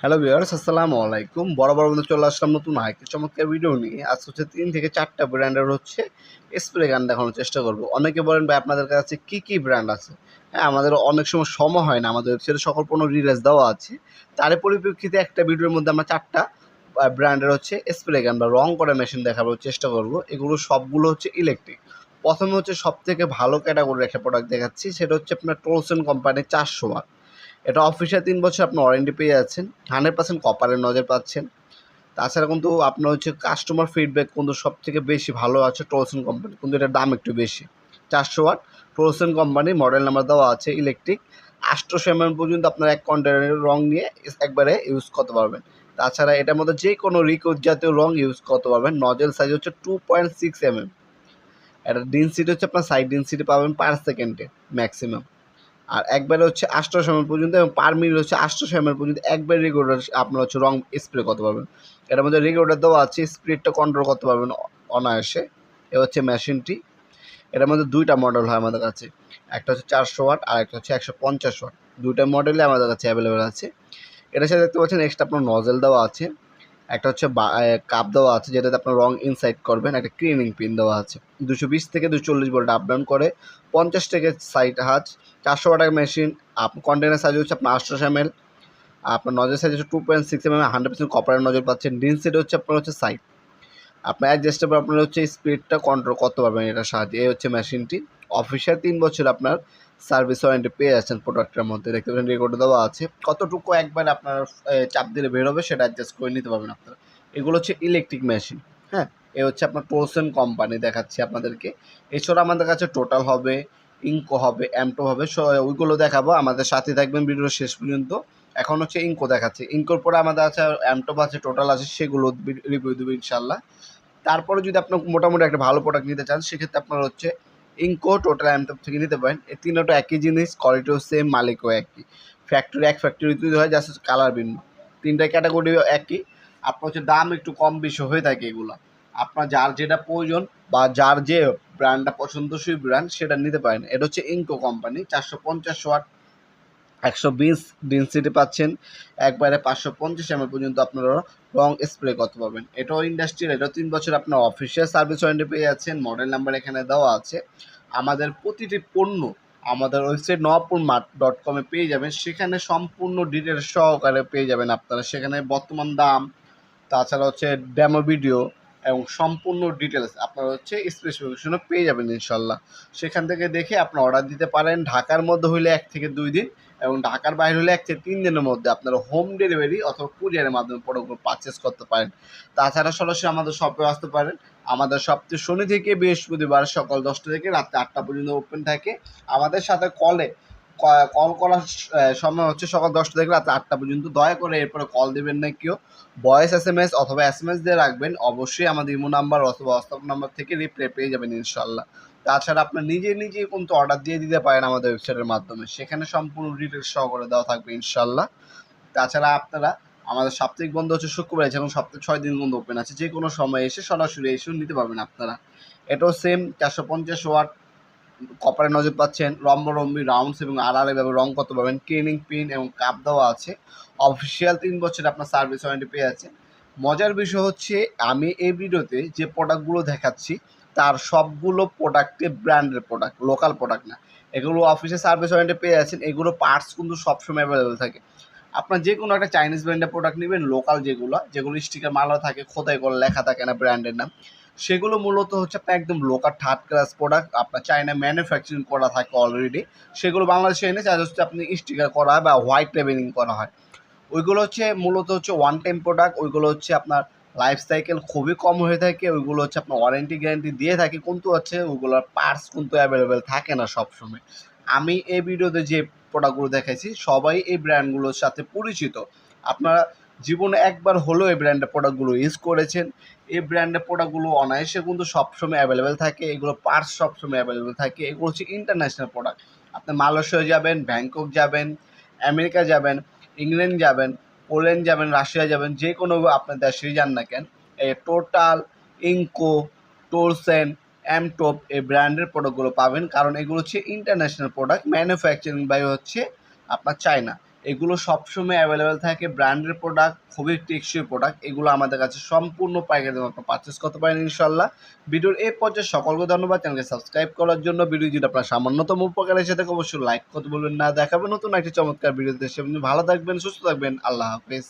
Hello viewers, আসসালামু আলাইকুম। বরাবর মতো চলে আসলাম নতুন আরেকটি চমৎকার ভিডিও নিয়ে। আজ হচ্ছে 3 থেকে 4টা ব্র্যান্ডের স্প্রে গান দেখানোর চেষ্টা করব। অনেকে বলেন ভাই আপনাদের কাছে কি ব্র্যান্ড আছে? হ্যাঁ, আমাদের অনেক সময় হয় না। আমাদের ওয়েবসাইটে সকল পণ্য ডিটেইলস দেওয়া আছে। তারই পরিপ্রেক্ষিতে একটা ভিডিওর মধ্যে আমরা 4টা ব্র্যান্ডের স্প্রে গান বা রং করা মেশিন দেখানোর চেষ্টা করব। এগুলো সবগুলো হচ্ছে ইলেকট্রিক। প্রথমে হচ্ছে সবথেকে ভালো ক্যাটাগরির একটা প্রোডাক্ট দেখাচ্ছি। সেটা হচ্ছে আপনার টোলসন কোম্পানির 400 ওয়াট। এটা অফিসিয়াল 3 বছর আপনার ওয়ারেন্টি পেয়ে যাচ্ছেন। 100% কপারের নজর পাচ্ছেন। তাছাড়া কিন্তু আপনার কাস্টমার ফিডব্যাক কিন্তু সবথেকে বেশি ভালো আছে টলসন কোম্পানি, কিন্তু এটার দাম একটু বেশি। 400 ওয়াট টলসন কোম্পানি, মডেল নাম্বার দেওয়া আছে ইলেকট্রিক। 800 এমএম পর্যন্ত আপনার এক কন্টেনারের রং নিয়ে একবারে ইউজ করতে পারবেন। তাছাড়া এটার মধ্যে যে কোনো লিকুইড জাতীয় রং ইউজ করতে পারবেন। নজেল সাইজ হচ্ছে 2.6 এমএম। এটার ডেনসিটি হচ্ছে আপনার সাইড ডেনসিটি পাবেন পার সেকেন্ডে ম্যাক্সিমাম। আর একবারে 800 এমএল পর্যন্ত, এবং পার মিনিট 800 এমএল পর্যন্ত একবার রেগুলেটর আপনার রং স্প্রে করতে পারবেন। এটার মধ্যে রেগুলেটর দেওয়া আছে, স্পিডটা কন্ট্রোল করতে পারবেন অনায়াসে। এ হচ্ছে মেশিনটি। এটার মধ্যে 2টা মডেল হয় আমাদের কাছে। একটা হচ্ছে 400 ওয়াট আর একটা হচ্ছে 150 ওয়াট। 2টা মডেলে আমাদের কাছে অ্যাভেলেবেল আছে। এটার সাথে দেখতে পাচ্ছেন এক্সট্রা আপনার নজেল দেওয়া আছে। একটা হচ্ছে কাপ দেওয়া আছে যেটাতে আপনার রং ইনসাইড করবেন। একটা ক্লিনিং পিন দেওয়া আছে। 220 থেকে 240 ভোল্ট আপ ডাউন করে। 50 থেকে সাইড হাজ। 400 ওয়াটের মেশিন। কন্টেনার সাইজ হচ্ছে আপনার 800 এমএল। আপনার নজর সাইজ হচ্ছে 2.6 এমএম। 100% কপারের নজর পাচ্ছেন। ডেনসিটি হচ্ছে আপনার সাইড। আপনার অ্যাডজাস্টেবল, আপনার স্পিডটা কন্ট্রোল করতে পারবেন এটার সাহায্যে। এই হচ্ছে মেশিনটি। অফিসিয়াল 3 বছর আপনার সার্ভিস ওয়ারেন্টি পেয়ে যাচ্ছেন প্রোডাক্টের মধ্যে। দেখতে পাচ্ছেন রেকর্ড দেওয়া আছে। কতটুকু একবার আপনার চাপ দিলে বের হবে সেটা অ্যাডজাস্ট করে নিতে পারবেন আপনারা। এগুলো হচ্ছে ইলেকট্রিক মেশিন। হ্যাঁ, এ হচ্ছে আপনার টোলসন কোম্পানি দেখাচ্ছি আপনাদেরকে। এছাড়া আমাদের কাছে টোটাল হবে, ইনকো হবে, অ্যামটো হবে, ওইগুলো দেখাবো। আমাদের সাথে থাকবেন ভিডিওর শেষ পর্যন্ত। এখন হচ্ছে ইনকো দেখাচ্ছি। ইনকোর পরে আমাদের আছে অ্যামটপ আছে, টোটাল আছে, সেগুলো রিভিউ দেবো ইনশাল্লাহ। তারপরে যদি আপনার মোটামুটি একটা ভালো প্রোডাক্ট নিতে চান, সেক্ষেত্রে আপনার ইনকো, টোটাল, অ্যামটপ থেকে নিতে পারেন। এই তিনটা একই জিনিস, কোয়ালিটিও সেম, মালিকও একই। এক ফ্যাক্টরি তৈরি হয়, জাস্ট কালার ভিন্ন। 3টা ক্যাটাগরিও একই। আপনার দাম একটু কম বেশি হয়ে থাকে এগুলো। আপনার যার যেটা প্রয়োজন বা যার যে ব্র্যান্ডটা পছন্দসই ব্র্যান্ড সেটা নিতে পারেন। এটা হচ্ছে ইনকো কোম্পানি। 450 ওয়াট, 120 ডেনসিটি পাচ্ছেন। একবারে 550 এমএল পর্যন্ত আপনারা রং স্প্রে করতে পারবেন। এটাও ইন্ডাস্ট্রিয়াল, এটাও 3 বছর আপনার অফিসিয়াল সার্ভিস ওয়ারেন্টি পেয়ে যাচ্ছেন। মডেল নাম্বার এখানে দেওয়া আছে। আমাদের প্রতিটি পণ্য আমাদের ওয়েবসাইট নওয়াবপুর.com পেয়ে যাবেন। সেখানে সম্পূর্ণ ডিটেলস সহকারে পেয়ে যাবেন আপনারা। সেখানে বর্তমান দাম, তাছাড়া ডেমো ভিডিও এবং সম্পূর্ণ ডিটেলস আপনার স্পেসিফিকেশনও পেয়ে যাবেন ইনশাল্লাহ। সেখান থেকে দেখে আপনার অর্ডার দিতে পারেন। ঢাকার মধ্যে হলে 1 থেকে 2 দিন, এবং ঢাকার বাইরে হলে 1 থেকে 3 দিনের মধ্যে আপনারা হোম ডেলিভারি অথবা কুরিয়ারের মাধ্যমে প্রোডাক্টগুলো পারচেস করতে পারেন। তাছাড়া সরাসরি আমাদের শপে আসতে পারেন। আমাদের সপ্তাহে শনি থেকে বৃহস্পতিবার সকাল 10টা থেকে রাত 8টা পর্যন্ত ওপেন থাকে। আমাদের সাথে কল করার সময় হচ্ছে সকাল 10টা থেকে রাত 8টা পর্যন্ত। দয়া করে এরপরে কল দেবেন না কেউ। ভয়েস SMS অথবা SMS দিয়ে রাখবেন। অবশ্যই আমাদের ইমো নাম্বার অথবা হোয়াটসঅ্যাপ নাম্বার থেকে রিপ্লাই পেয়ে যাবেন ইনশাল্লাহ। তাছাড়া আপনার নিজেই কিন্তু অর্ডার দিয়ে দিতে পারেন আমাদের ওয়েবসাইটের মাধ্যমে। সেখানে সম্পূর্ণ ডিটেলস সহকারে দেওয়া থাকবে ইনশাল্লাহ। তাছাড়া আপনারা, আমাদের সাপ্তাহিক বন্ধ হচ্ছে শুক্রবার, এখন সপ্তাহে 6 দিন বন্ধ ওপেন আছে। যে কোনো সময় এসে সরাসরি এসেও নিতে পারবেন আপনারা। এটাও সেম 450 ওয়াট, কপারের নজর পাচ্ছেন। রম্বরম্বি, রাউন্ডস এবং আড়াআড়ি ভাবে রং করতে পারবেন। ক্লিনিং পিন এবং কাপ দেওয়া আছে। অফিসিয়াল 3 বছর আপনার সার্ভিস ওয়ারেন্টি পেয়ে যাচ্ছেন। মজার বিষয় হচ্ছে, আমি এই ভিডিওতে যে প্রোডাক্টগুলো দেখাচ্ছি তার সবগুলো প্রোডাক্টে ব্র্যান্ডের প্রোডাক্ট, লোকাল প্রোডাক্ট না। এগুলো অফিসে সার্ভিস ওয়ারেন্টি পেয়ে যাচ্ছেন। এগুলো পার্টস কিন্তু সবসময় অ্যাভেলেবেল থাকে। আপনার যে কোনো একটা চাইনিজ ব্র্যান্ডের প্রোডাক্ট নেবেন, লোকাল যেগুলো স্টিকার মারা থাকে, খোদাই করে লেখা থাকে না ব্র্যান্ডের নাম, সেগুলো মূলত হচ্ছে আপনার একদম লোকাল থার্ড ক্লাস প্রোডাক্ট। আপনার চায়না ম্যানুফ্যাকচারিং করা থাকে অলরেডি। সেগুলো বাংলাদেশে এনে আপনি স্টিকার করা হয় বা হোয়াইট লেবেলিং করা হয়। ওইগুলো মূলত ওয়ান টাইম প্রোডাক্ট। ওইগুলো আপনার লাইফ সাইকেল খুবই কম হয়ে থাকে। ওইগুলো আপনার ওয়ারেন্টি গ্যারান্টি দিয়ে থাকে, কিন্তু ওইগুলোর পার্টস কিন্তু অ্যাভেলেবেল থাকে না সবসময়। আমি এই ভিডিওতে যে প্রোডাক্টগুলো দেখাইছি সবাই এই ব্র্যান্ডগুলোর সাথে পরিচিত। আপনারা জীবনে একবার হলেও এই ব্র্যান্ডের প্রোডাক্টগুলো ইউজ করেছেন। এই ব্র্যান্ডের প্রোডাক্টগুলো অনায়াসে কিন্তু সবসময় অ্যাভেলেবেল থাকে। এগুলো পার্টস সবসময় অ্যাভেলেবেল থাকে। এগুলো ইন্টারন্যাশনাল প্রোডাক্ট। আপনি মালয়েশিয়া যাবেন, ব্যাংকক যাবেন, আমেরিকা যাবেন, ইংল্যান্ড যাবেন, পোল্যান্ড যাবেন, রাশিয়া যাবেন, যে কোনো আপনার দেশেই যান না কেন, এই টোটাল, ইনকো, টোলসেন, অ্যামটপ এই ব্র্যান্ডের প্রোডাক্টগুলো পাবেন। কারণ এগুলো ইন্টারন্যাশনাল প্রোডাক্ট, ম্যানুফ্যাকচারিং বাই আপনার চায়না। এগুলো সবসময় অ্যাভেলেবেল থাকে, ব্র্যান্ডের প্রোডাক্ট, খুবই টেকসই প্রোডাক্ট। এগুলো আমাদের কাছে সম্পূর্ণ পাইকারি দামে আপনারা পারচেস করতে পারেন ইনশাল্লাহ। ভিডিওর এই পর্যায়ে সকলকে ধন্যবাদ চ্যানেলকে সাবস্ক্রাইব করার জন্য। ভিডিও যদি আপনার সামান্যতম উপকার এসে থাকে অবশ্যই লাইক করতে বলবেন না। দেখাবেন নতুন একটি চমৎকার ভিডিওতে, সে ভালো থাকবেন, সুস্থ থাকবেন, আল্লাহ হাফেজ।